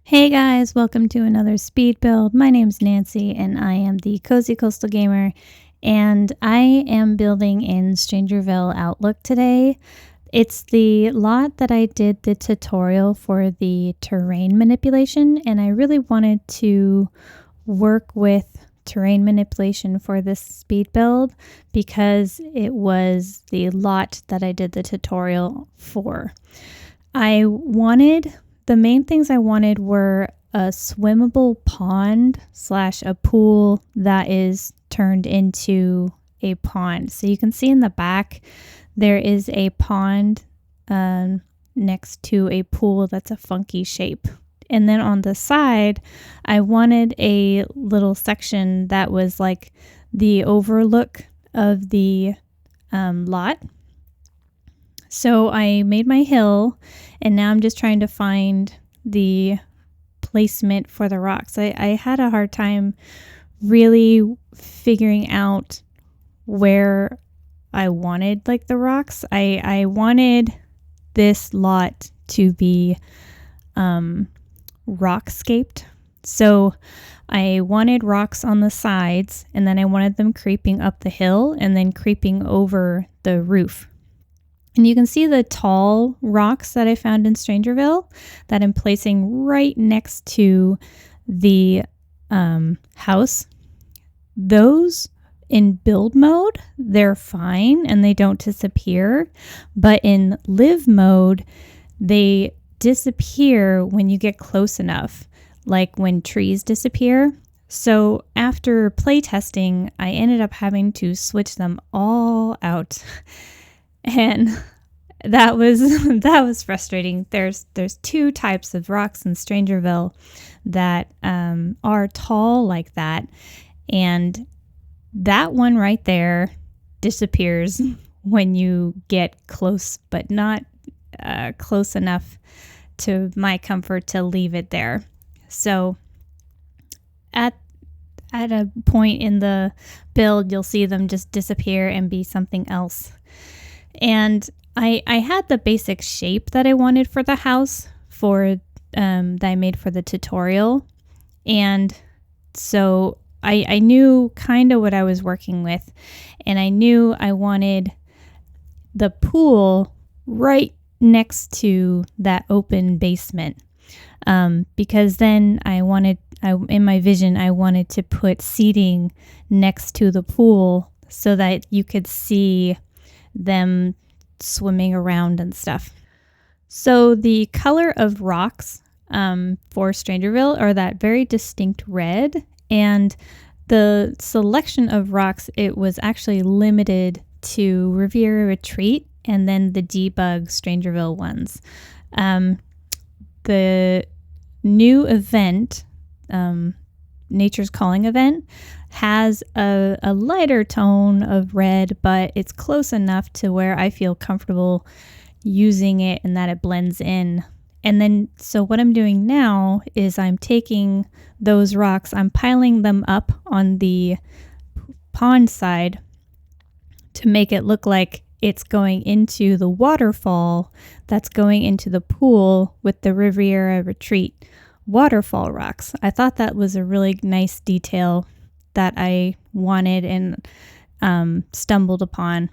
Hey guys, welcome to another speed build. My name's Nancy and I am the Cozy Coastal Gamer, and I am building in StrangerVille Outlook today. It's the lot that I did the tutorial for the terrain manipulation, and I really wanted to work with terrain manipulation for this speed build because it was the lot that I did the tutorial for. The main things I wanted were a swimmable pond / a pool that is turned into a pond. So you can see in the back, there is a pond next to a pool that's a funky shape. And then on the side, I wanted a little section that was like the overlook of the lot. So I made my hill, and now I'm just trying to find the placement for the rocks. I had a hard time really figuring out where I wanted like the rocks. I wanted this lot to be rock-scaped. So I wanted rocks on the sides, and then I wanted them creeping up the hill and then creeping over the roof. And you can see the tall rocks that I found in StrangerVille that I'm placing right next to the house. Those in build mode, they're fine and they don't disappear. But in live mode, they disappear when you get close enough, like when trees disappear. So after playtesting, I ended up having to switch them all out. And that was frustrating. There's two types of rocks in StrangerVille that are tall like that, and that one right there disappears when you get close, but not close enough to my comfort to leave it there. So at a point in the build, you'll see them just disappear and be something else. And I had the basic shape that I wanted for the house that I made for the tutorial. And so I knew kind of what I was working with. And I knew I wanted the pool right next to that open basement. Because then in my vision, I wanted to put seating next to the pool so that you could see them swimming around and stuff. So the color of rocks for StrangerVille are that very distinct red, and the selection of rocks, it was actually limited to Riviera Retreat and then the debug StrangerVille ones. The new event, Nature's Calling event, has a lighter tone of red, but it's close enough to where I feel comfortable using it and that it blends in. And then, so what I'm doing now is I'm taking those rocks, I'm piling them up on the pond side to make it look like it's going into the waterfall that's going into the pool with the Riviera Retreat waterfall rocks. I thought that was a really nice detail that I wanted and stumbled upon.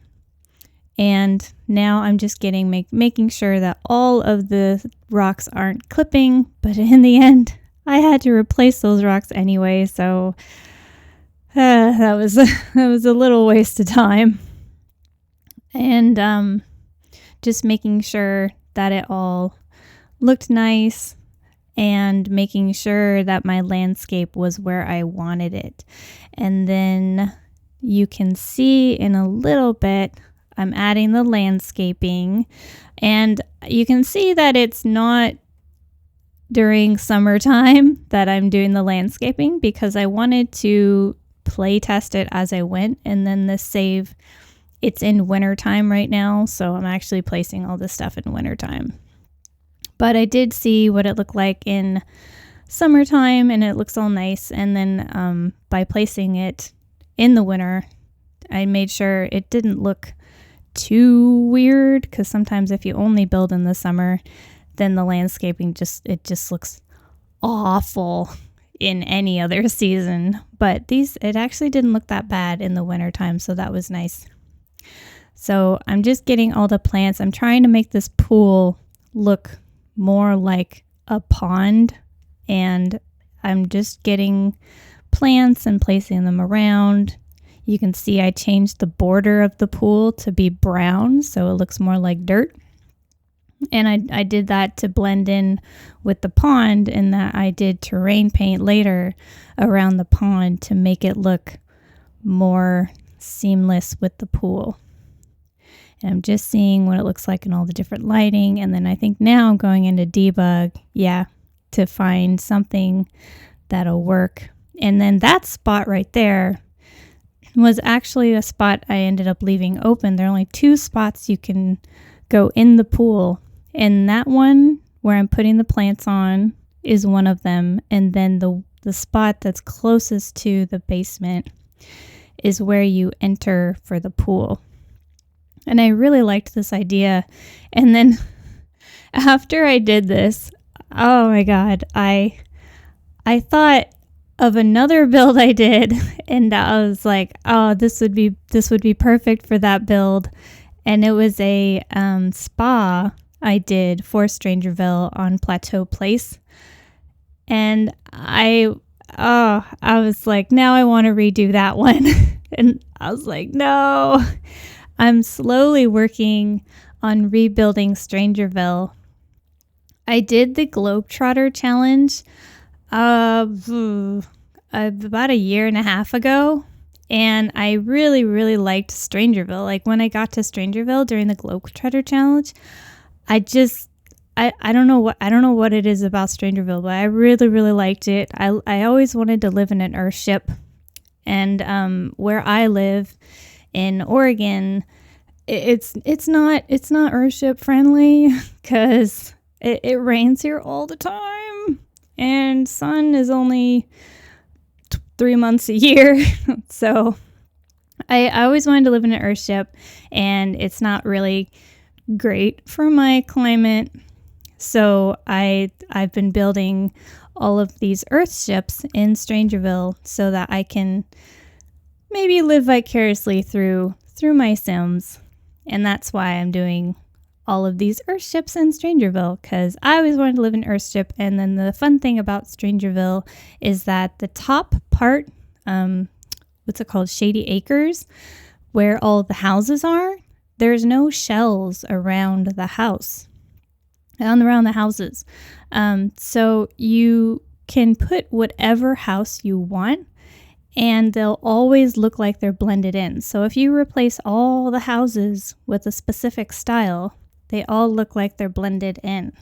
And now I'm just making sure that all of the rocks aren't clipping, but in the end, I had to replace those rocks anyway, so that was a little waste of time. And just making sure that it all looked nice, and making sure that my landscape was where I wanted it. And then you can see in a little bit, I'm adding the landscaping, and you can see that it's not during summertime that I'm doing the landscaping because I wanted to play test it as I went. And then the save, it's in wintertime right now, so I'm actually placing all this stuff in wintertime. But I did see what it looked like in summertime, and it looks all nice. And then by placing it in the winter, I made sure it didn't look too weird, because sometimes if you only build in the summer, then the landscaping just looks awful in any other season, but it actually didn't look that bad in the wintertime, so that was nice. So I'm just getting all the plants. I'm trying to make this pool look more like a pond, and I'm just getting plants and placing them around. You can see I changed the border of the pool to be brown, so it looks more like dirt. And I did that to blend in with the pond, and that I did terrain paint later around the pond to make it look more seamless with the pool. And I'm just seeing what it looks like in all the different lighting. And then I think now I'm going into debug, to find something that'll work. And then that spot right there was actually a spot I ended up leaving open. There are only 2 spots you can go in the pool. And that one where I'm putting the plants on is one of them. And then the spot that's closest to the basement is where you enter for the pool. And I really liked this idea. And then after I did this, oh my God, I thought of another build I did, and I was like, oh, this would be perfect for that build. And it was a spa I did for StrangerVille on Plateau Place. And I was like, now I want to redo that one. And I was like, no. I'm slowly working on rebuilding StrangerVille. I did the Globetrotter challenge about a year and a half ago, and I really, really liked StrangerVille. Like when I got to StrangerVille during the Globetrotter challenge, I don't know what it is about StrangerVille, but I really, really liked it. I always wanted to live in an Earthship, and where I live in Oregon, it's not Earthship friendly because it rains here all the time, and sun is only 3 months a year. So I always wanted to live in an Earthship, and it's not really great for my climate. So I've been building all of these Earthships in StrangerVille so that I can maybe live vicariously through my Sims. And that's why I'm doing all of these Earthships in StrangerVille, because I always wanted to live in Earthship. And then the fun thing about StrangerVille is that the top part, what's it called, Shady Acres, where all the houses are, there's no shells around the house, around the houses. So you can put whatever house you want, and they'll always look like they're blended in. So if you replace all the houses with a specific style, they all look like they're blended in.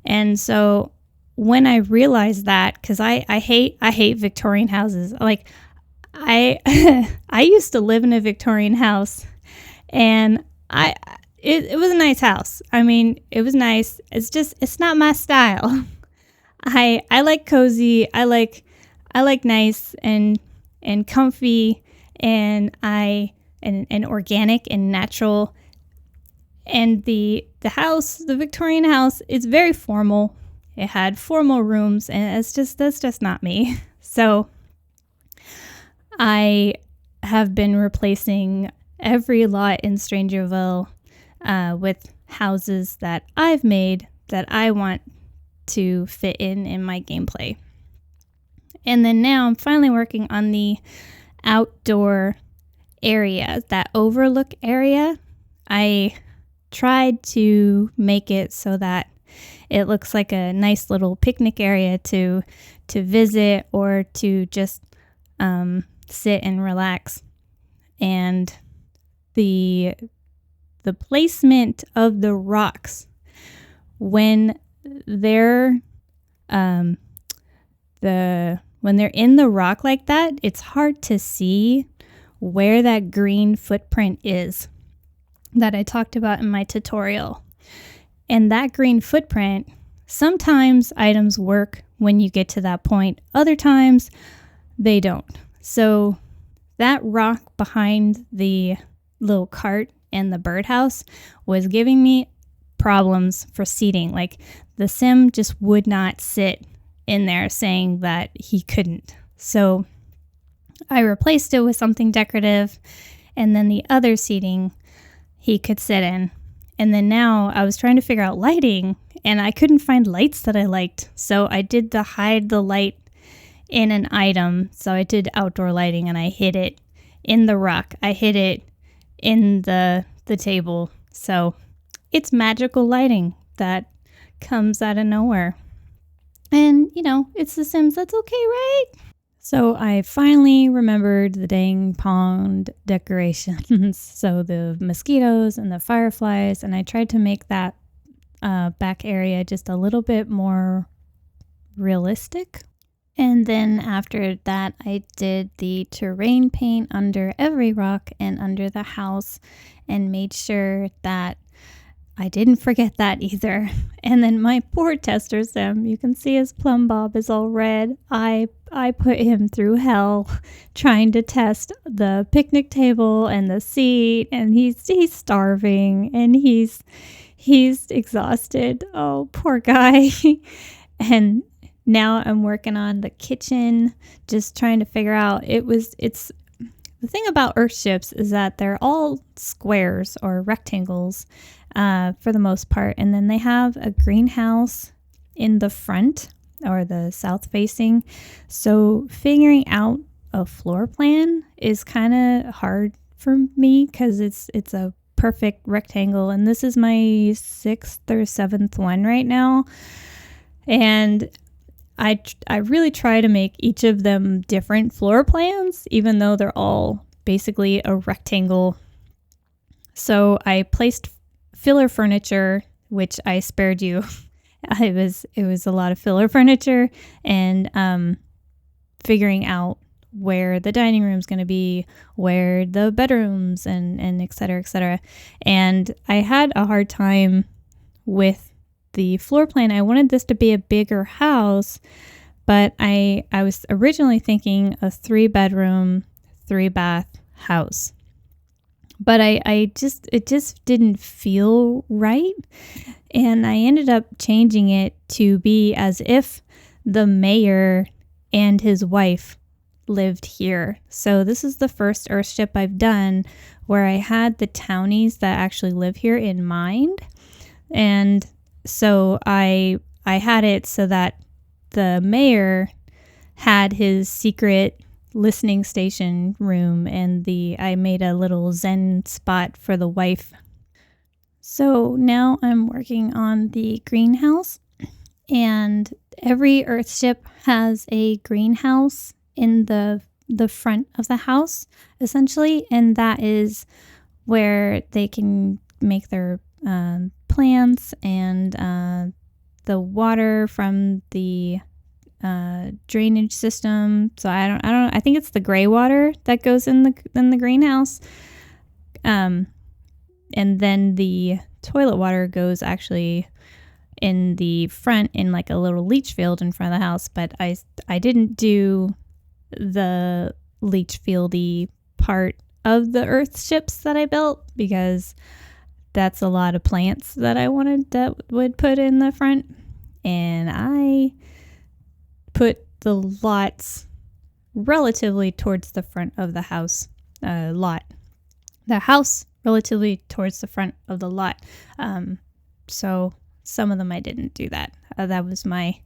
And so when I realized that, because I hate Victorian houses. Like I used to live in a Victorian house, and it was a nice house. I mean, it was nice. It's not my style. I like cozy. I like nice and comfy, and organic and natural. And the house, the Victorian house, it's very formal. It had formal rooms, and that's just not me. So I have been replacing every lot in StrangerVille with houses that I've made that I want to fit in my gameplay. And then now I'm finally working on the outdoor area, that overlook area. I tried to make it so that it looks like a nice little picnic area to visit or to just sit and relax. And the placement of the rocks when they're when they're in the rock like that, it's hard to see where that green footprint is that I talked about in my tutorial. And that green footprint, sometimes items work when you get to that point. Other times they don't. So that rock behind the little cart and the birdhouse was giving me problems for seating. Like the sim just would not sit in there saying that he couldn't. So I replaced it with something decorative, and then the other seating he could sit in. And then now I was trying to figure out lighting, and I couldn't find lights that I liked. So I did the hide the light in an item. So I did outdoor lighting, and I hid it in the rock. I hid it in the table. So it's magical lighting that comes out of nowhere. And, it's The Sims. That's okay, right? So I finally remembered the dang pond decorations. So the mosquitoes and the fireflies. And I tried to make that back area just a little bit more realistic. And then after that, I did the terrain paint under every rock and under the house and made sure that I didn't forget that either. And then my poor tester sim, you can see his plumb bob is all red. I put him through hell trying to test the picnic table and the seat, and he's starving and he's exhausted. Oh, poor guy. And now I'm working on the kitchen, just trying to figure out it's the thing about Earthships is that they're all squares or rectangles for the most part. And then they have a greenhouse in the front or the south facing. So figuring out a floor plan is kind of hard for me because it's a perfect rectangle. And this is my 6th or 7th one right now. And I really try to make each of them different floor plans, even though they're all basically a rectangle. So I placed filler furniture, which I spared you. It was a lot of filler furniture, and figuring out where the dining room is going to be, where the bedrooms, and et cetera, et cetera. And I had a hard time with the floor plan. I wanted this to be a bigger house, but I was originally thinking a 3-bedroom, 3-bath house. But it just didn't feel right. And I ended up changing it to be as if the mayor and his wife lived here. So this is the first Earthship I've done where I had the townies that actually live here in mind. And so I had it so that the mayor had his secret listening station room, and I made a little zen spot for the wife. So now I'm working on the greenhouse, and every Earthship has a greenhouse in the front of the house, essentially, and that is where they can make their plants and the water from the drainage system. So I think it's the gray water that goes in the greenhouse. And then the toilet water goes actually in the front in like a little leach field in front of the house, but I didn't do the leach fieldy part of the Earthships that I built because that's a lot of plants that I wanted that would put in the front. And I put the lots relatively towards the front of the house lot. The house relatively towards the front of the lot. So some of them I didn't do that. That was my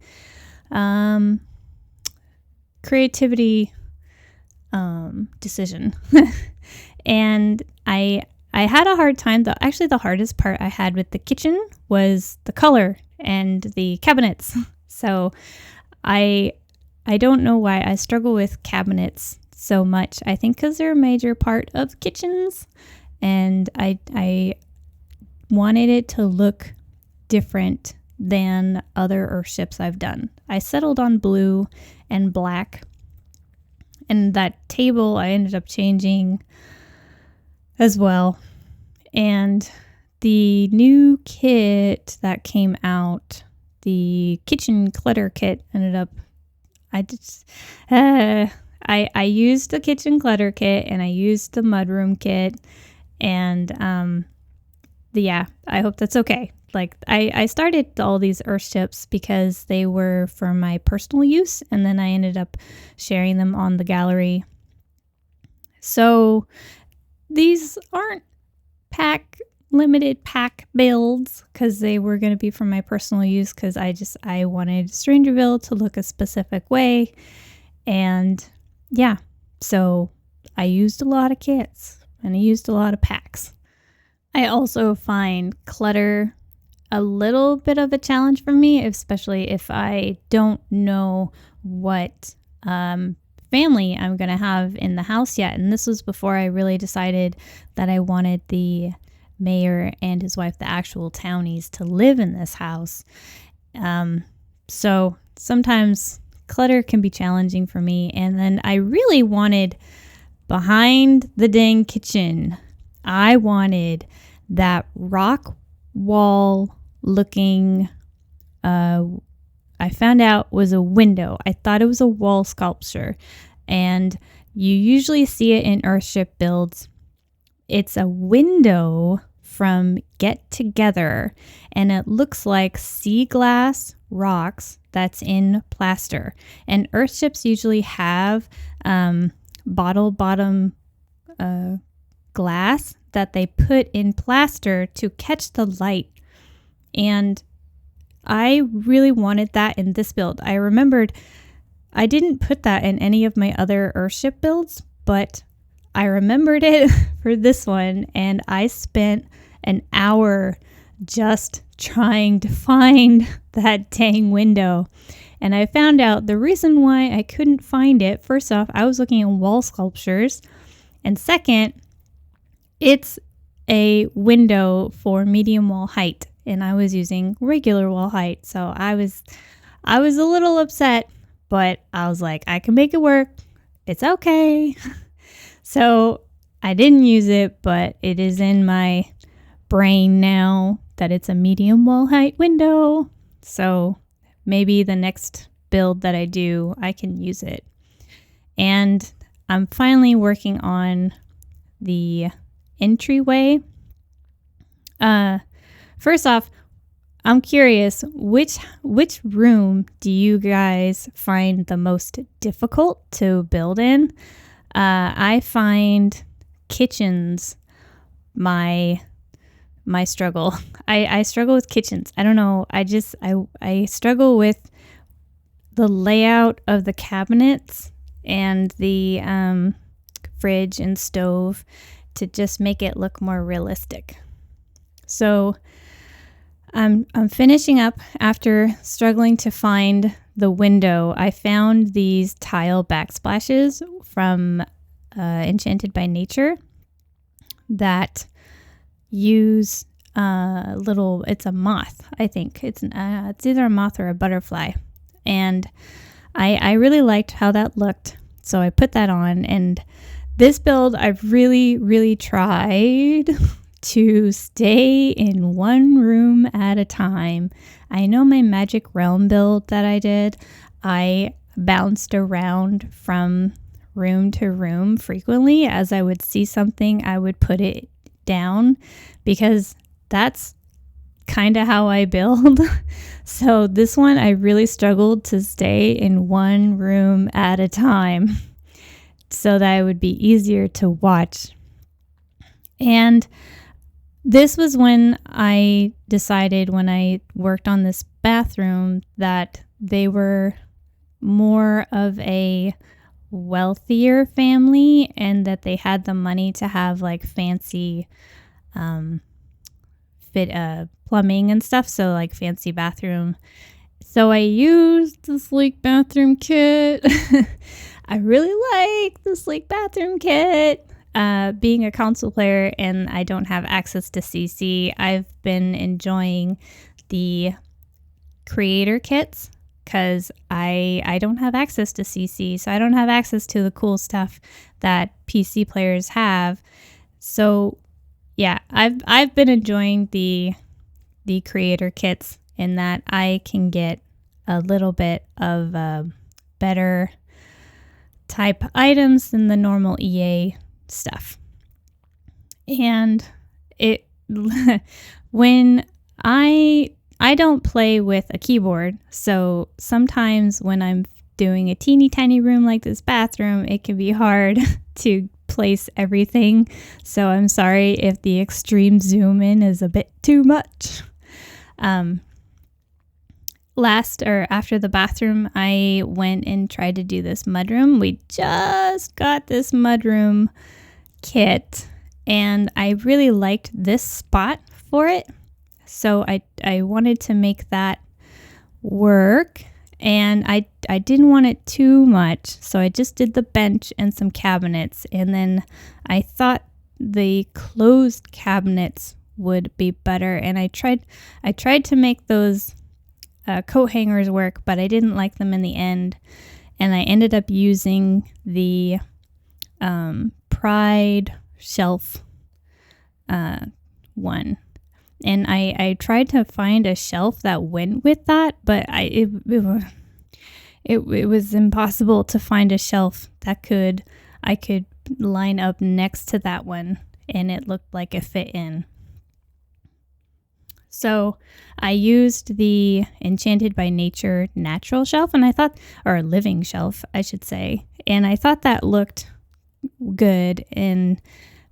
creativity decision. And I had a hard time, though. Actually, the hardest part I had with the kitchen was the color and the cabinets. So I don't know why I struggle with cabinets so much. I think because they're a major part of kitchens, and I wanted it to look different than other Earthships I've done. I settled on blue and black, and that table I ended up changing as well. And the new kit that came out, the kitchen clutter kit, ended up, I used the kitchen clutter kit and I used the mudroom kit, and I hope that's okay like I started all these Earthships because they were for my personal use, and then I ended up sharing them on the gallery. So these aren't limited pack builds because they were going to be for my personal use, because I wanted Strangerville to look a specific way. And yeah, so I used a lot of kits and I used a lot of packs. I also find clutter a little bit of a challenge for me, especially if I don't know what family I'm going to have in the house yet. And this was before I really decided that I wanted the mayor and his wife, the actual townies, to live in this house. So sometimes clutter can be challenging for me. And then I really wanted behind the dang kitchen, I wanted that rock wall looking, I found out was a window. I thought it was a wall sculpture, and you usually see it in Earthship builds. It's a window from Get Together, and it looks like sea glass rocks that's in plaster. And Earthships usually have bottle bottom glass that they put in plaster to catch the light. And I really wanted that in this build. I remembered I didn't put that in any of my other Earthship builds, but I remembered it for this one, and I spent an hour just trying to find that dang window. And I found out the reason why I couldn't find it, first off, I was looking at wall sculptures, and second, it's a window for medium wall height, and I was using regular wall height. So I was a little upset, but I was like, I can make it work. It's okay. So I didn't use it, but it is in my brain now that it's a medium wall height window. So maybe the next build that I do, I can use it. And I'm finally working on the entryway. First off, I'm curious, which room do you guys find the most difficult to build in? I find kitchens my struggle. I struggle with kitchens. I don't know. I struggle with the layout of the cabinets and the fridge and stove to just make it look more realistic. So I'm finishing up after struggling to find the window. I found these tile backsplashes from Enchanted by Nature that use it's a moth, I think. It's either a moth or a butterfly. And I really liked how that looked, so I put that on. And this build, I've really, really tried to stay in one room at a time. I know my Magic Realm build that I did, I bounced around from room to room frequently. As I would see something, I would put it down, because that's kind of how I build. So this one, I really struggled to stay in one room at a time so that it would be easier to watch. And this was when I decided, when I worked on this bathroom, that they were more of a wealthier family and that they had the money to have like fancy plumbing and stuff, so like fancy bathroom. So I used the sleek bathroom kit. I really like the sleek bathroom kit. Being a console player and I don't have access to CC, I've been enjoying the creator kits because I don't have access to CC, so I don't have access to the cool stuff that PC players have. So yeah, I've been enjoying the creator kits in that I can get a little bit of better type items than the normal EA stuff. And it when I don't play with a keyboard, so sometimes when I'm doing a teeny tiny room like this bathroom, it can be hard to place everything. So I'm sorry if the extreme zoom in is a bit too much. After the bathroom, I went and tried to do this mudroom. We just got this mudroom kit, and I really liked this spot for it. So I wanted to make that work, and I didn't want it too much. So I just did the bench and some cabinets, and then I thought the closed cabinets would be better. And I tried to make those coat hangers work, but I didn't like them in the end, and I ended up using the Pride shelf one, and I tried to find a shelf that went with that, but it was impossible to find a shelf that I could line up next to that one and it looked like it fit in. So I used the Enchanted by Nature natural shelf, and I thought, or living shelf, I should say, and I thought that looked good. And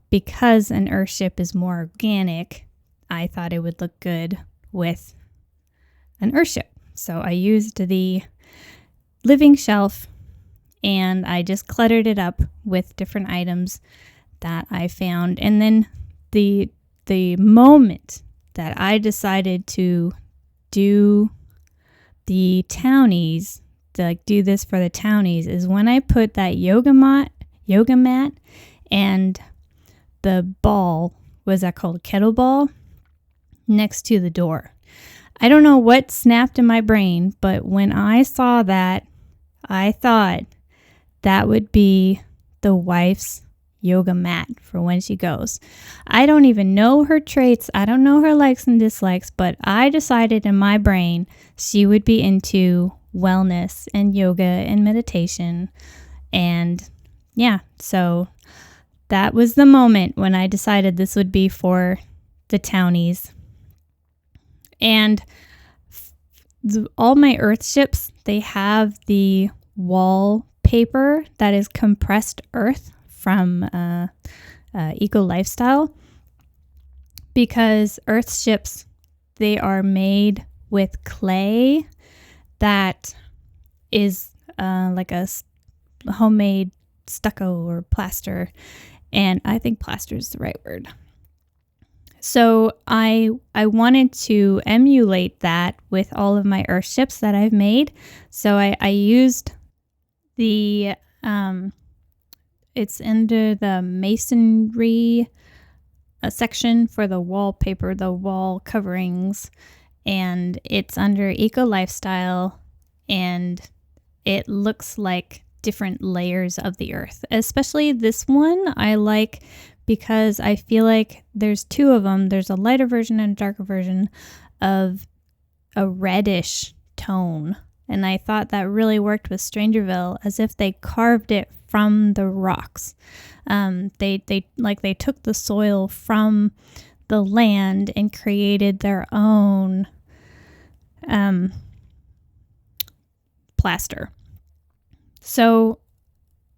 because an Earthship is more organic, I thought it would look good with an Earthship. So I used the living shelf, and I just cluttered it up with different items that I found. And then the moment that I decided to do the townies, do this for the townies, is when I put that yoga mat and the ball, was that called, kettlebell, next to the door. I don't know what snapped in my brain, but when I saw that, I thought that would be the wife's yoga mat for when she goes. I don't even know her traits. I don't know her likes and dislikes, but I decided in my brain she would be into wellness and yoga and meditation. And yeah, so that was the moment when I decided this would be for the townies. And all my Earthships, they have the wallpaper that is compressed earth from Eco Lifestyle, because Earthships, they are made with clay that is like a homemade stucco or plaster, and I think plaster is the right word. So I wanted to emulate that with all of my Earthships that I've made. So I used the it's under the masonry section for the wallpaper, the wall coverings, and it's under Eco Lifestyle, and it looks like different layers of the earth. Especially this one I like because I feel like there's two of them. There's a lighter version and a darker version of a reddish tone, and I thought that really worked with StrangerVille, as if they carved it from the rocks. They took the soil from the land and created their own plaster. So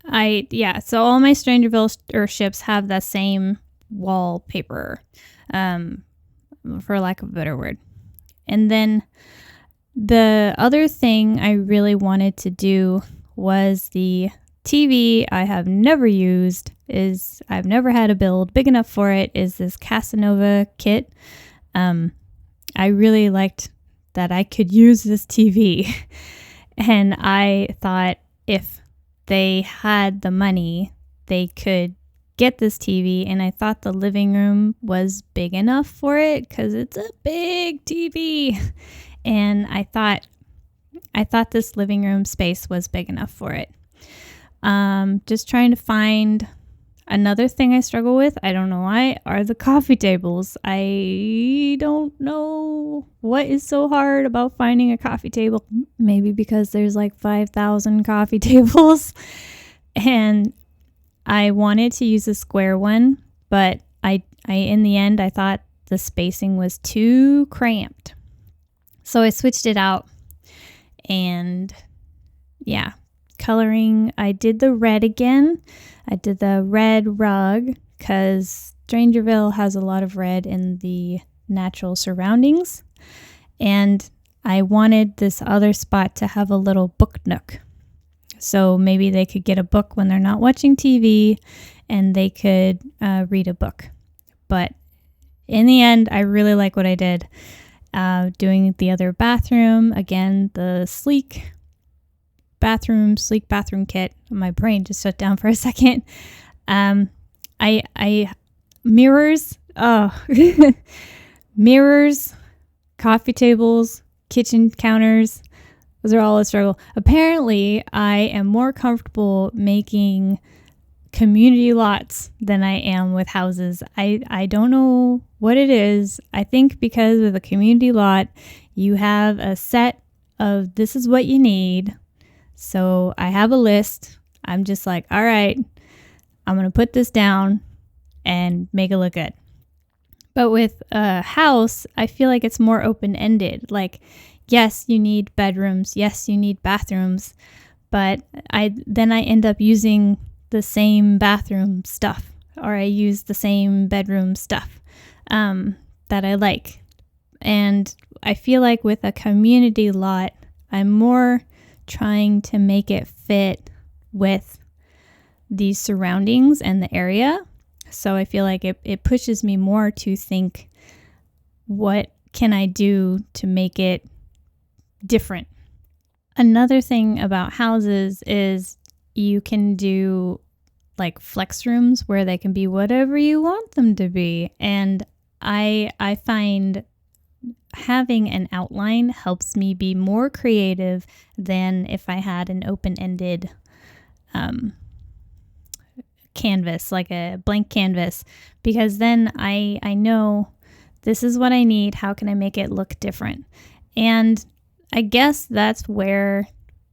all my StrangerVille Earthships have that same wallpaper, for lack of a better word. And then the other thing I really wanted to do was the TV I have never used, I've never had a build big enough for it, is this Casanova kit. I really liked that I could use this TV. And I thought if they had the money, they could get this TV. And I thought the living room was big enough for it because it's a big TV. And I thought this living room space was big enough for it. Just trying to find another thing I struggle with, I don't know why, are the coffee tables. I don't know what is so hard about finding a coffee table. Maybe because there's like 5,000 coffee tables. And I wanted to use a square one, but I in the end I thought the spacing was too cramped. So I switched it out, and yeah, coloring, I did the red again. I did the red rug because Strangerville has a lot of red in the natural surroundings, and I wanted this other spot to have a little book nook. So maybe they could get a book when they're not watching TV, and they could read a book. But in the end, I really like what I did. Doing the other bathroom, again, the sleek bathroom kit. My brain just shut down for a second. I mirrors, mirrors, coffee tables, kitchen counters. Those are all a struggle. Apparently, I am more comfortable making community lots than I am with houses. I don't know what it is. I think because with a community lot, you have a set of this is what you need. So I have a list. I'm just like, all right, I'm going to put this down and make it look good. But with a house, I feel like it's more open-ended. Like, yes, you need bedrooms. Yes, you need bathrooms. But I end up using the same bathroom stuff, or I use the same bedroom stuff that I like. And I feel like with a community lot, I'm more trying to make it fit with the surroundings and the area. So I feel like it pushes me more to think, what can I do to make it different? Another thing about houses is you can do like flex rooms where they can be whatever you want them to be. And I find having an outline helps me be more creative than if I had an open-ended canvas, like a blank canvas, because then I know this is what I need. How can I make it look different? And I guess that's where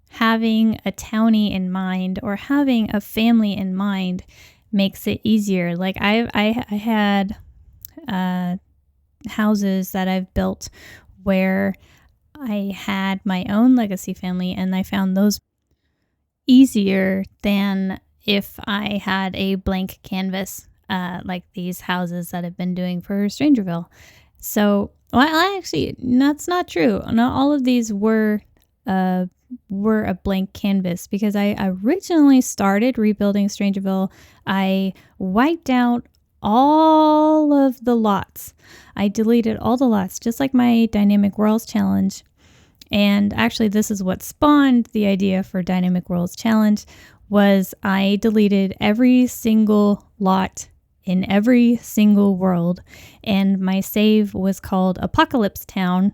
having a townie in mind or having a family in mind makes it easier. Like I had houses that I've built where I had my own legacy family, and I found those easier than if I had a blank canvas, like these houses that I've been doing for Strangerville. So, well, that's not true. Not all of these were a blank canvas, because I originally started rebuilding Strangerville. I wiped out all of the lots. I deleted all the lots, just like my Dynamic Worlds Challenge. And actually, this is what spawned the idea for Dynamic Worlds Challenge, was I deleted every single lot in every single world, and my save was called Apocalypse Town,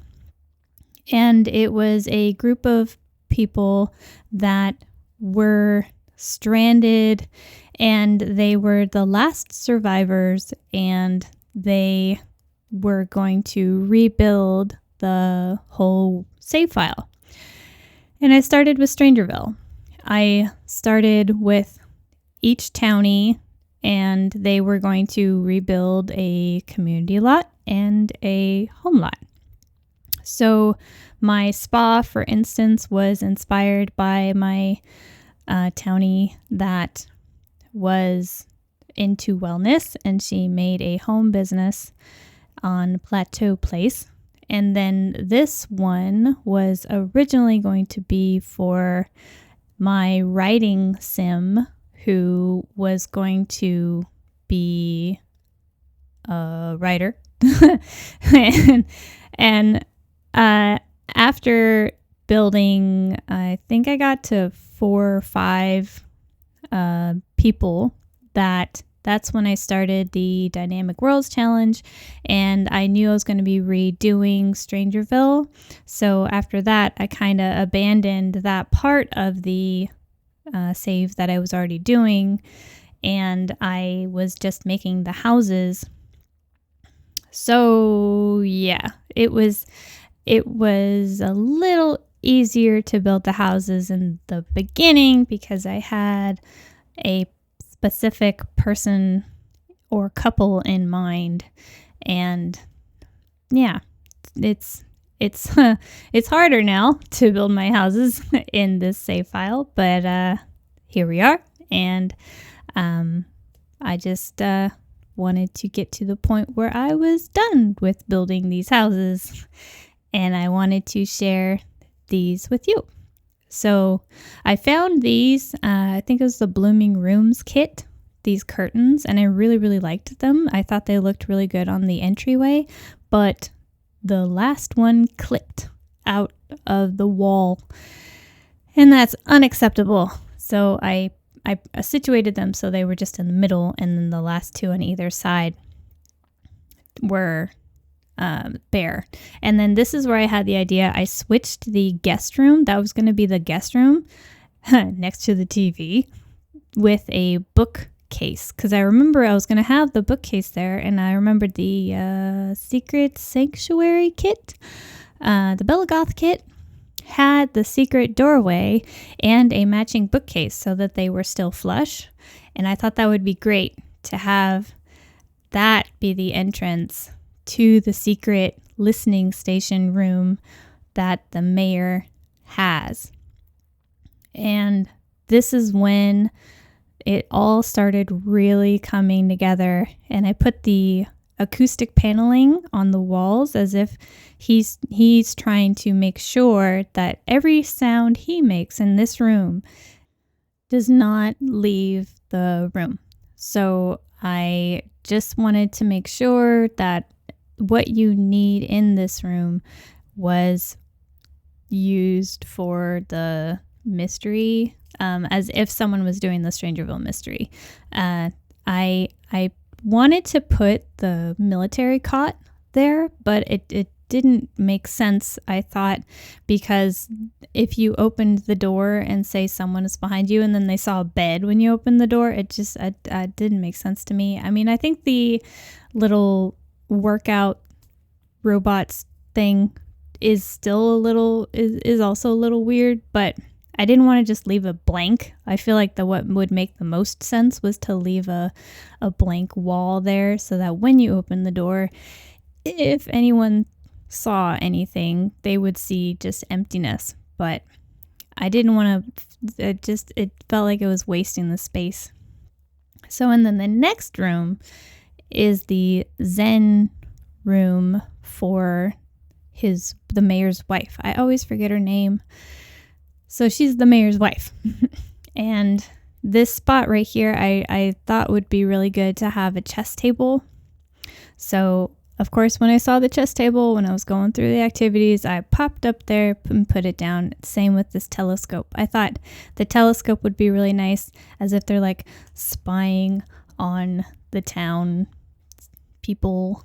and it was a group of people that were stranded, and they were the last survivors, and they were going to rebuild the whole save file. And I started with Strangerville. I started with each townie, and they were going to rebuild a community lot and a home lot. So my spa, for instance, was inspired by my townie that was into wellness, and she made a home business on Plateau Place. And then this one was originally going to be for my writing sim, who was going to be a writer. and after building, I think I got to 4 or 5 people, that's when I started the Dynamic Worlds Challenge, and I knew I was going to be redoing Strangerville. So after that, I kind of abandoned that part of the save that I was already doing, and I was just making the houses. So yeah, it was a little easier to build the houses in the beginning because I had a specific person or couple in mind, and yeah, it's it's harder now to build my houses in this save file, but here we are. And I just wanted to get to the point where I was done with building these houses, and I wanted to share these with you. So I found these, I think it was the Blooming Rooms kit, these curtains, and I really, really liked them. I thought they looked really good on the entryway, but the last one clipped out of the wall, and that's unacceptable. So I situated them so they were just in the middle, and then the last two on either side were bare. And then this is where I had the idea. I switched the guest room. That was going to be the guest room next to the TV with a bookcase, because I remember I was going to have the bookcase there, and I remembered the Secret Sanctuary kit, the Bella Goth kit, had the secret doorway and a matching bookcase so that they were still flush. And I thought that would be great to have that be the entrance to the secret listening station room that the mayor has. And this is when it all started really coming together, and I put the acoustic paneling on the walls as if he's trying to make sure that every sound he makes in this room does not leave the room. So I just wanted to make sure that what you need in this room was used for the mystery, as if someone was doing the Strangerville mystery. I wanted to put the military cot there, but it didn't make sense, I thought, because if you opened the door and say someone is behind you and then they saw a bed when you opened the door, it just didn't make sense to me. I mean, I think the little workout robots thing is still is also a little weird, but I didn't want to just leave a blank. I feel like what would make the most sense was to leave a blank wall there so that when you open the door, if anyone saw anything, they would see just emptiness. But I didn't want to, it felt like it was wasting the space. So, and then the next room is the Zen room for the mayor's wife. I always forget her name. So she's the mayor's wife. And this spot right here, I thought would be really good to have a chess table. So, of course, when I saw the chess table, when I was going through the activities, I popped up there and put it down. Same with this telescope. I thought the telescope would be really nice, as if they're like spying on the town people.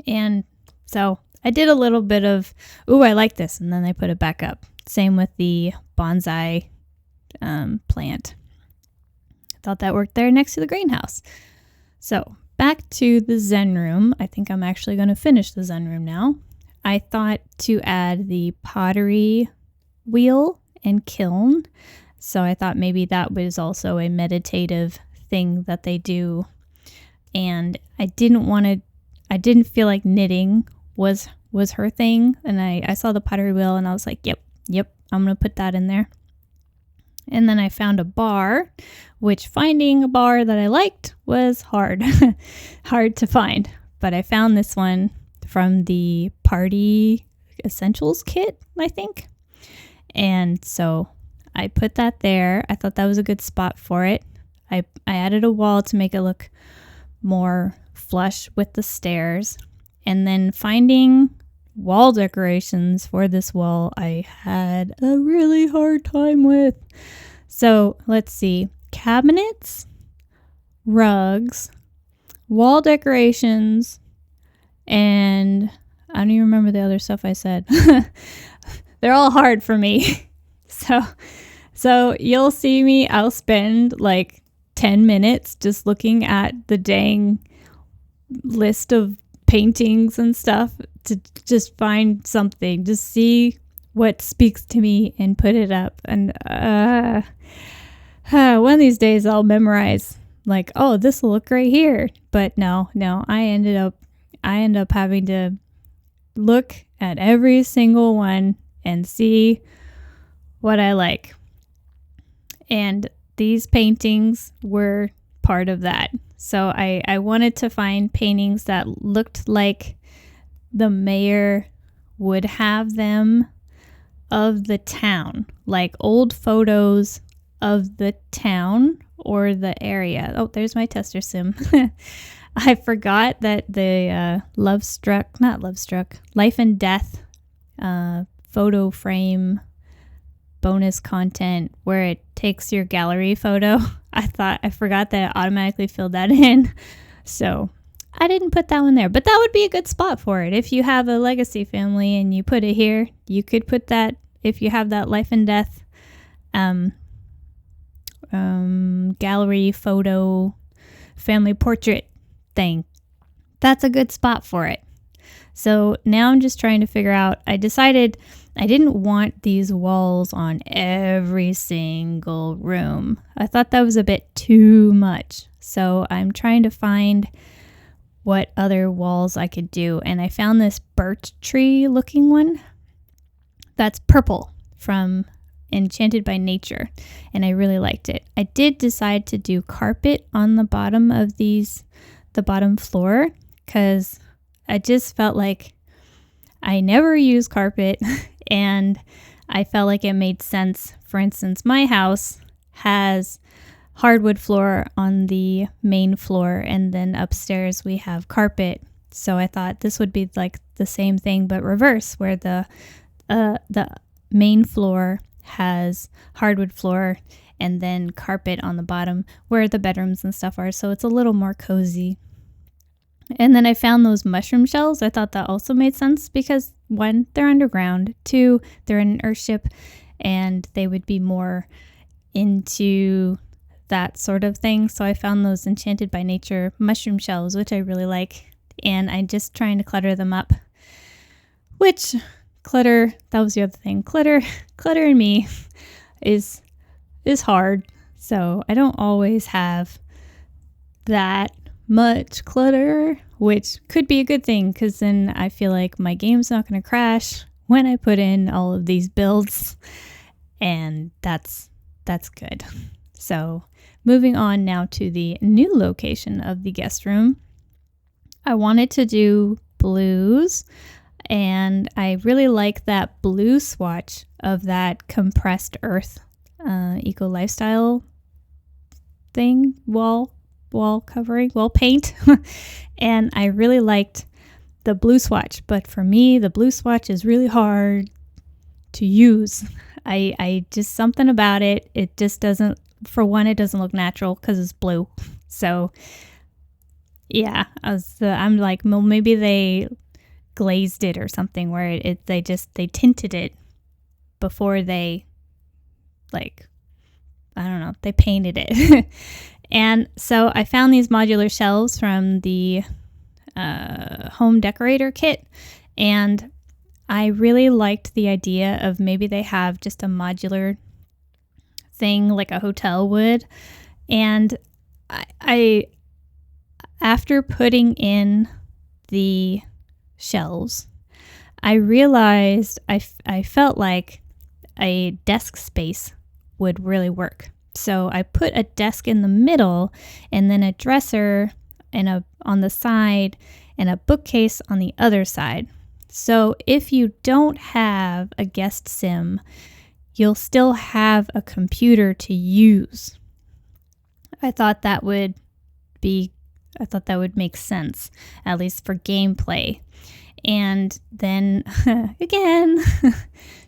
And so I did a little bit of, ooh, I like this. And then I put it back up. Same with the bonsai plant. I thought that worked there next to the greenhouse. So back to the Zen room. I think I'm actually going to finish the Zen room now. I thought to add the pottery wheel and kiln. So I thought maybe that was also a meditative thing that they do. And I didn't feel like knitting was her thing. And I saw the pottery wheel and I was like, yep, I'm going to put that in there. And then I found a bar, which finding a bar that I liked was hard to find. But I found this one from the Party Essentials kit, I think. And so I put that there. I thought that was a good spot for it. I added a wall to make it look more flush with the stairs. And then finding wall decorations for this wall, I had a really hard time with. So let's see. Cabinets, rugs, wall decorations, and I don't even remember the other stuff I said. They're all hard for me. So you'll see me, I'll spend like 10 minutes just looking at the dang list of paintings and stuff to just find something, just see what speaks to me and put it up. And one of these days I'll memorize like, oh, this will look great here. But no, I ended up I end up having to look at every single one and see what I like. And these paintings were part of that. So I wanted to find paintings that looked like the mayor would have them of the town, like old photos of the town or the area. Oh, there's my tester sim. I forgot that the Life and Death photo frame bonus content where it takes your gallery photo. I forgot that it automatically filled that in. So I didn't put that one there, but that would be a good spot for it. If you have a legacy family and you put it here, you could put that if you have that Life and Death gallery photo family portrait thing. That's a good spot for it. So now I'm just trying to figure out, I decided I didn't want these walls on every single room. I thought that was a bit too much. So I'm trying to find what other walls I could do. And I found this birch tree looking one that's purple from Enchanted by Nature. And I really liked it. I did decide to do carpet on the bottom of the bottom floor, because I just felt like I never use carpet and I felt like it made sense. For instance, my house has hardwood floor on the main floor, and then upstairs we have carpet. So I thought this would be like the same thing but reverse, where the main floor has hardwood floor and then carpet on the bottom where the bedrooms and stuff are, so it's a little more cozy. And then I found those mushroom shells. I thought that also made sense because 1, they're underground, 2, they're in an Earthship, and they would be more into that sort of thing. So I found those Enchanted by Nature mushroom shells, which I really like, and I'm just trying to clutter them up. Which clutter, that was the other thing. Clutter in me is hard. So I don't always have that much clutter, which could be a good thing, because then I feel like my game's not going to crash when I put in all of these builds, and that's good. So moving on now to the new location of the guest room. I wanted to do blues, and I really like that blue swatch of that compressed earth eco lifestyle thing, wall covering, wall paint. And I really liked the blue swatch, but for me the blue swatch is really hard to use. I just, something about it just doesn't, for one, it doesn't look natural because it's blue. So yeah, I'm like, well, maybe they glazed it or something, where they tinted it before they, like, I don't know, they painted it. And so I found these modular shelves from the home decorator kit, and I really liked the idea of maybe they have just a modular thing like a hotel would. And I after putting in the shelves, I realized I felt like a desk space would really work. So I put a desk in the middle, and then a dresser on the side, and a bookcase on the other side. So if you don't have a guest sim, you'll still have a computer to use. I thought that would make sense, at least for gameplay. And then again,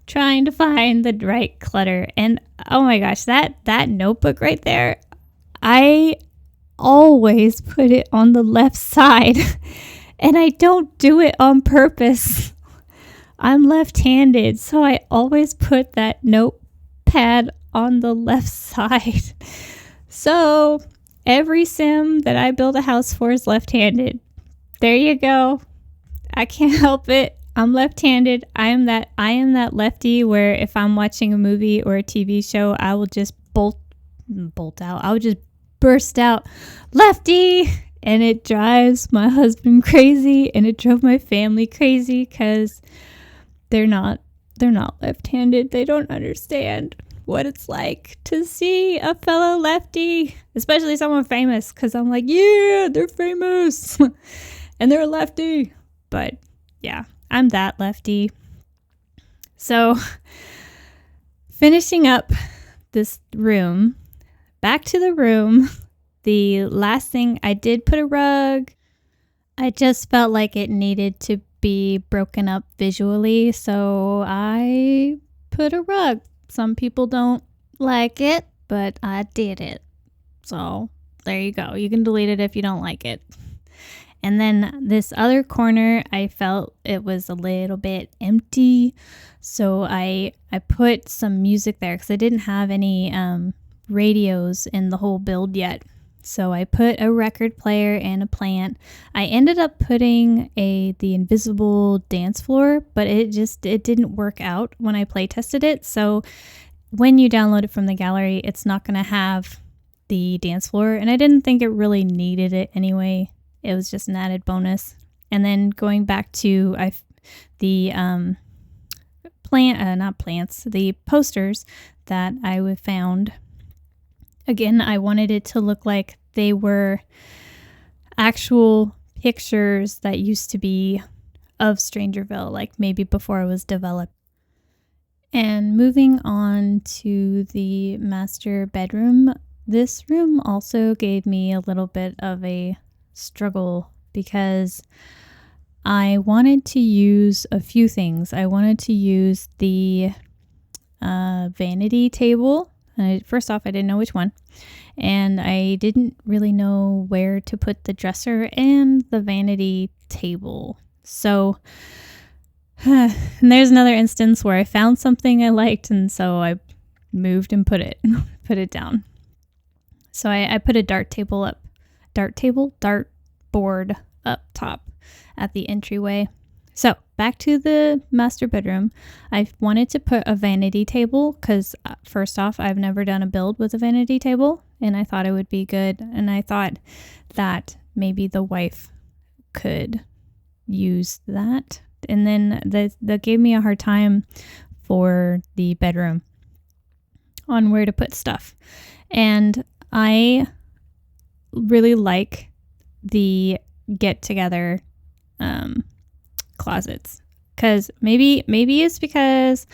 trying to find the right clutter. And oh my gosh, that notebook right there, I always put it on the left side. And I don't do it on purpose. I'm left-handed, so I always put that notepad on the left side. So every sim that I build a house for is left-handed. There you go. I can't help it. I'm left-handed. I am that lefty where if I'm watching a movie or a TV show, I will just bolt out. I will just burst out, lefty, And it drives my husband crazy, and it drove my family crazy because they're not left-handed. They don't understand what it's like to see a fellow lefty, especially someone famous, because I'm like, yeah, they're famous and they're a lefty. But yeah, I'm that lefty. So finishing up this room, back to the room. The last thing, I did put a rug. I just felt like it needed to be broken up visually, so I put a rug. Some people don't like it, but I did it. So there you go. You can delete it if you don't like it. And then this other corner, I felt it was a little bit empty, so I put some music there because I didn't have any radios in the whole build yet. So I put a record player and a plant. I ended up putting the invisible dance floor, but it didn't work out when I play tested it. So when you download it from the gallery, it's not going to have the dance floor, and I didn't think it really needed it anyway. It was just an added bonus. And then going back to the the posters that I found. Again, I wanted it to look like they were actual pictures that used to be of Strangerville, like maybe before it was developed. And moving on to the master bedroom, this room also gave me a little bit of a struggle because I wanted to use a few things. I wanted to use the vanity table. First off, I didn't know which one, and I didn't really know where to put the dresser and the vanity table. So, and there's another instance where I found something I liked, and so I moved and put it down. So I put a dartboard up top at the entryway. So back to the master bedroom. I wanted to put a vanity table because first off, I've never done a build with a vanity table, and I thought it would be good. And I thought that maybe the wife could use that. And then that gave me a hard time for the bedroom on where to put stuff. And I really like the get together closets, because maybe it's because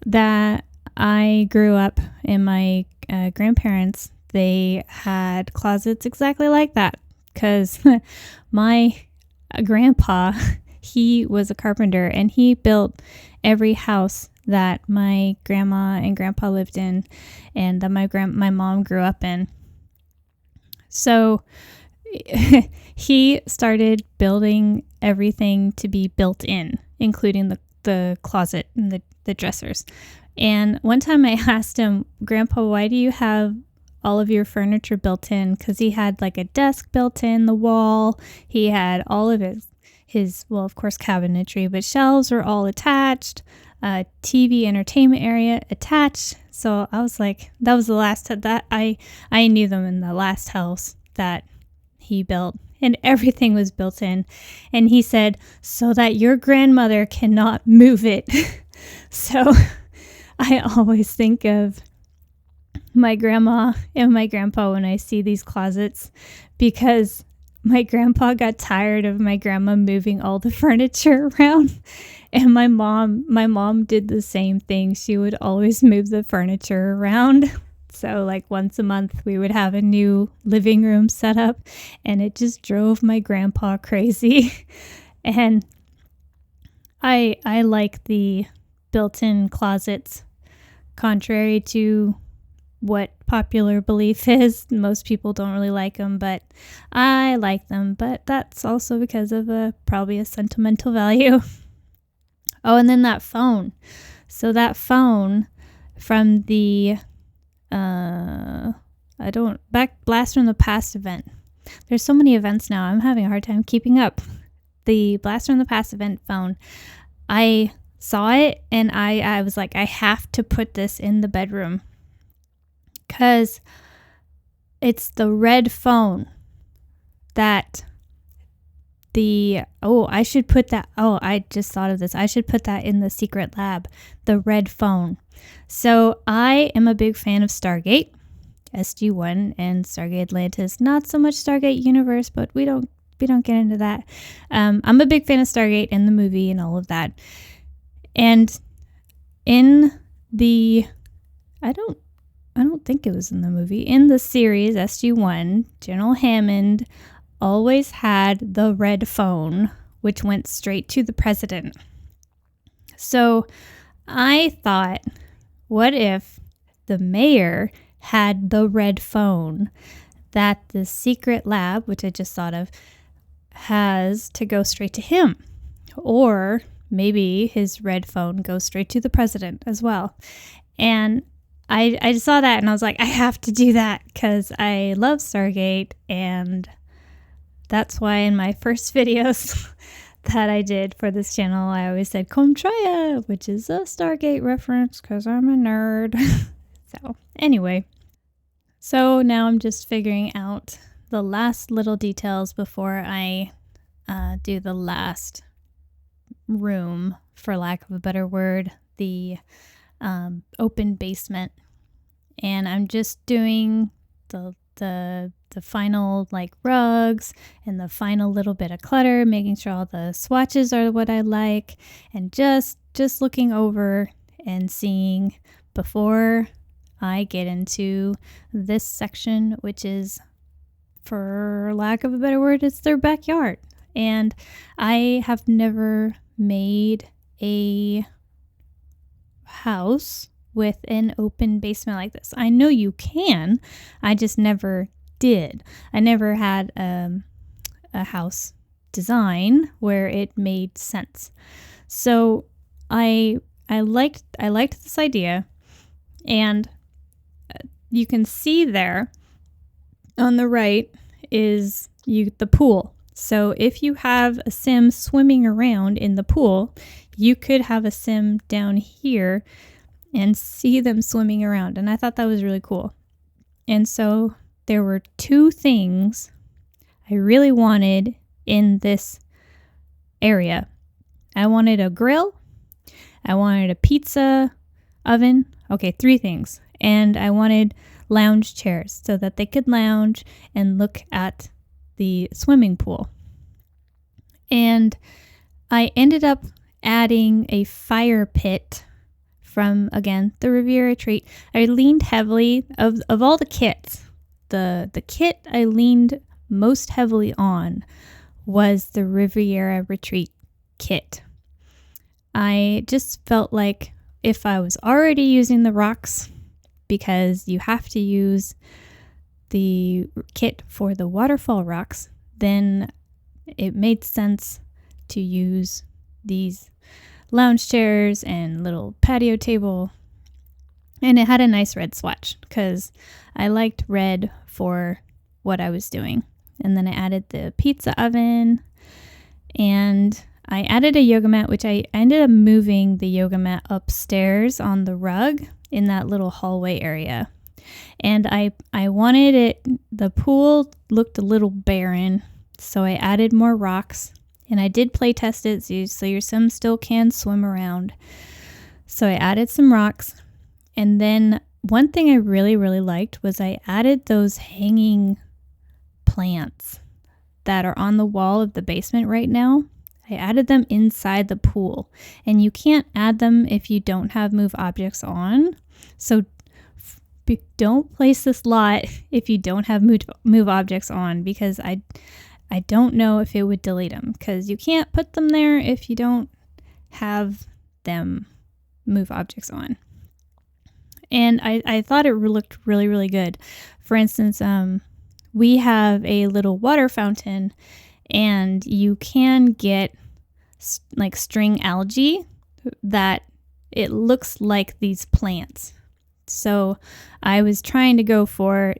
that I grew up in my grandparents, they had closets exactly like that, because my grandpa, he was a carpenter, and he built every house that my grandma and grandpa lived in and that my mom grew up in. So he started building everything to be built in, including the closet and the dressers. And one time I asked him, Grandpa, why do you have all of your furniture built in? Because he had like a desk built in the wall. He had all of his well, of course, cabinetry, but shelves were all attached. TV entertainment area attached. So I was like, that was the last that I knew them in the last house that he built, and everything was built in. And he said, so that your grandmother cannot move it. So I always think of my grandma and my grandpa when I see these closets, because my grandpa got tired of my grandma moving all the furniture around, and my mom did the same thing. She would always move the furniture around. So like once a month we would have a new living room set up, and it just drove my grandpa crazy. And I like the built-in closets, contrary to what popular belief is. Most people don't really like them, but I like them. But that's also because of probably a sentimental value. Oh, and then that phone. So that phone from the Blast from the Past event. There's so many events now. I'm having a hard time keeping up. The Blast from the Past event phone. I saw it and I was like, I have to put this in the bedroom, because it's the red phone that I should put that, I just thought of this. I should put that in the secret lab, the red phone. So I am a big fan of Stargate, SG-1 and Stargate Atlantis. Not so much Stargate Universe, but we don't get into that. I'm a big fan of Stargate and the movie and all of that. And in the, I don't think it was in the movie. In the series SG-1, General Hammond always had the red phone, which went straight to the president. So I thought, what if the mayor had the red phone that the secret lab, which I just thought of, has to go straight to him? Or maybe his red phone goes straight to the president as well. And I saw that and I was like, I have to do that because I love Stargate, and that's why in my first videos that I did for this channel, I always said "Come try it," which is a Stargate reference because I'm a nerd. So anyway, so now I'm just figuring out the last little details before I do the last room, for lack of a better word, the open basement. And I'm just doing the final like rugs and the final little bit of clutter, making sure all the swatches are what I like, and just looking over and seeing before I get into this section, which is, for lack of a better word, it's their backyard. And I have never made a house with an open basement like this. I know you can, I just never did. I never had a house design where it made sense. So I liked this idea, and you can see there on the right is the pool. So if you have a sim swimming around in the pool, you could have a sim down here and see them swimming around. And I thought that was really cool. And so there were two things I really wanted in this area. I wanted a grill, I wanted a pizza oven, okay, 3 things. And I wanted lounge chairs so that they could lounge and look at the swimming pool. And I ended up adding a fire pit from, again, the Riviera Retreat. I leaned heavily, of all the kits, the kit I leaned most heavily on was the Riviera Retreat kit. I just felt like if I was already using the rocks, because you have to use the kit for the waterfall rocks, then it made sense to use these lounge chairs and little patio table. And it had a nice red swatch because I liked red for what I was doing. And then I added the pizza oven, and I added a yoga mat, which I ended up moving the yoga mat upstairs on the rug in that little hallway area. And I wanted it, the pool looked a little barren, so I added more rocks. And I did play test it, so your sim still can swim around. So I added some rocks. And then one thing I really, really liked was I added those hanging plants that are on the wall of the basement right now. I added them inside the pool. And you can't add them if you don't have move objects on. So don't place this lot if you don't have move objects on, because I don't know if it would delete them, because you can't put them there if you don't have them move objects on. And I thought it looked really, really good. For instance, we have a little water fountain, and you can get like string algae that it looks like these plants. So I was trying to go for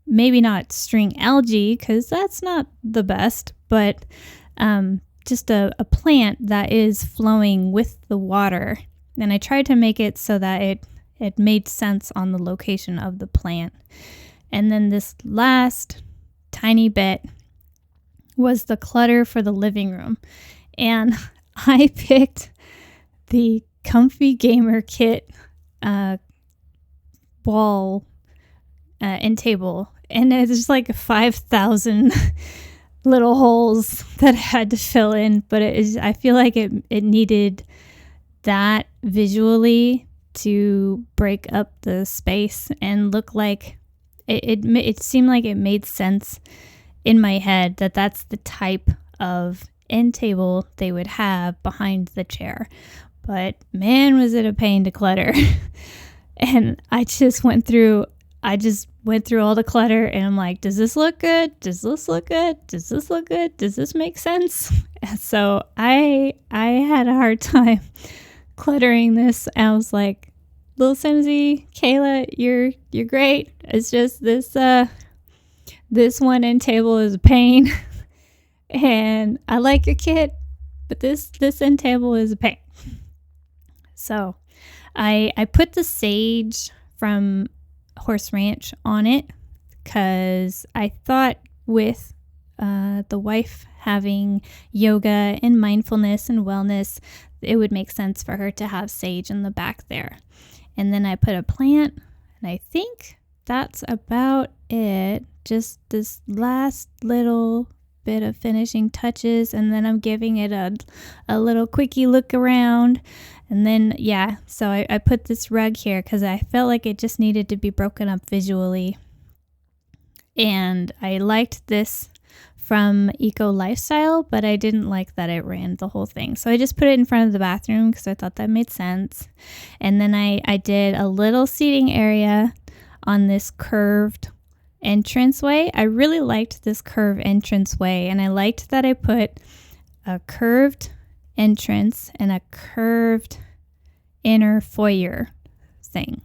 maybe not string algae, because that's not the best, but just a plant that is flowing with the water. And I tried to make it so that it made sense on the location of the plant. And then this last tiny bit was the clutter for the living room. And I picked the Comfy Gamer Kit wall end table. And it's just like 5,000 little holes that I had to fill in. But I feel like it needed that visually to break up the space and look like it seemed like it made sense in my head that that's the type of end table they would have behind the chair. But man, was it a pain to clutter. And I just went through all the clutter, and I'm like, does this look good? Does this look good? Does this look good? Does this make sense? And so I had a hard time cluttering this. I was like, Little Simsy, Kayla, you're great. It's just this one end table is a pain. And I like your kit, but this end table is a pain. So I put the sage from Horse Ranch on it because I thought with the wife having yoga and mindfulness and wellness, it would make sense for her to have sage in the back there. And then I put a plant, and I think that's about it. Just this last little bit of finishing touches, and then I'm giving it a little quickie look around. And then, so I put this rug here because I felt like it just needed to be broken up visually. And I liked this from Eco Lifestyle, but I didn't like that it ran the whole thing. So I just put it in front of the bathroom because I thought that made sense. And then I did a little seating area on this curved entranceway. I really liked this curved entranceway, and I liked that I put a curved entrance and a curved inner foyer thing.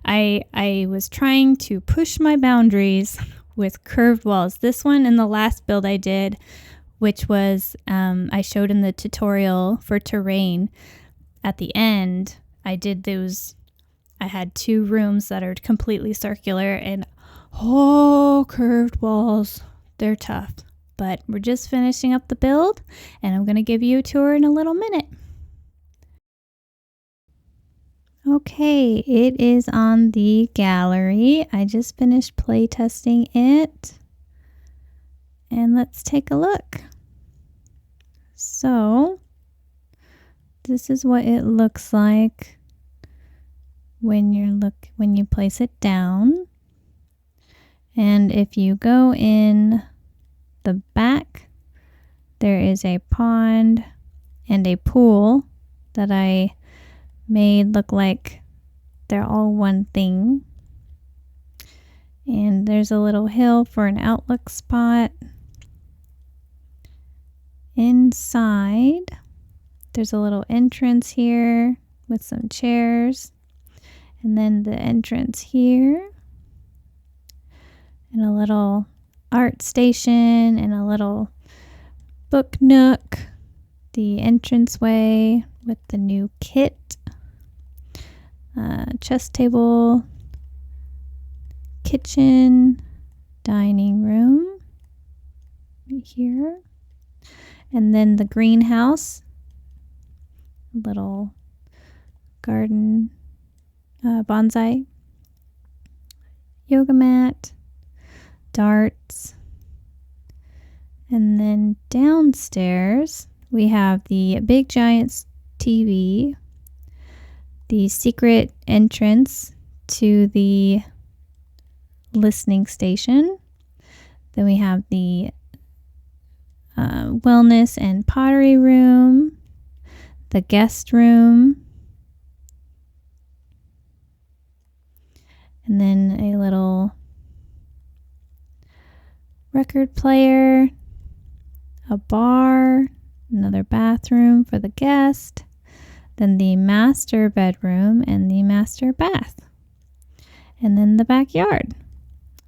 I was trying to push my boundaries with curved walls. This one in the last build I did, which was I showed in the tutorial for terrain at the end, I did those. I had 2 rooms that are completely circular, and curved walls, they're tough. But we're just finishing up the build, and I'm going to give you a tour in a little minute. Okay, it is on the gallery. I just finished play testing it. And let's take a look. So, this is what it looks like when you place it down. And if you go in the back, there is a pond and a pool that I made look like they're all one thing. And there's a little hill for an outlook spot. Inside, there's a little entrance here with some chairs. And then the entrance here. And a little art station and a little book nook. The entranceway with the new kit. Chess table, kitchen, dining room right here, and then the greenhouse, little garden, bonsai, yoga mat, darts, and then downstairs we have the big giant TV, the secret entrance to the listening station. Then we have the wellness and pottery room, the guest room, and then a little record player, a bar, another bathroom for the guest, then the master bedroom and the master bath, and then the backyard.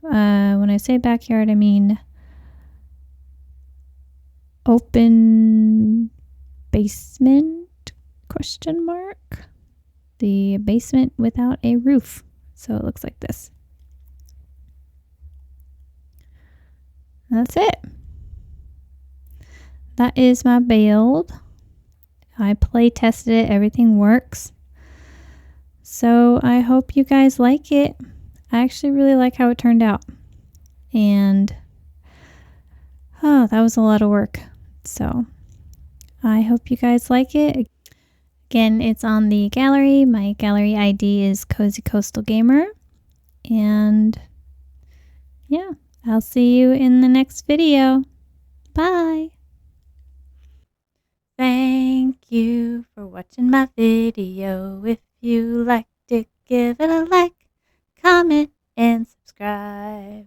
When I say backyard, I mean open basement, ? The basement without a roof. So it looks like this. That's it. that is my build. I play tested it, everything works. So I hope you guys like it. I actually really like how it turned out. And that was a lot of work. So I hope you guys like it. Again, it's on the gallery. My gallery ID is cozycoastalgamer. And yeah, I'll see you in the next video. Bye. Thank you for watching my video. If you liked it, give it a like, comment, and subscribe.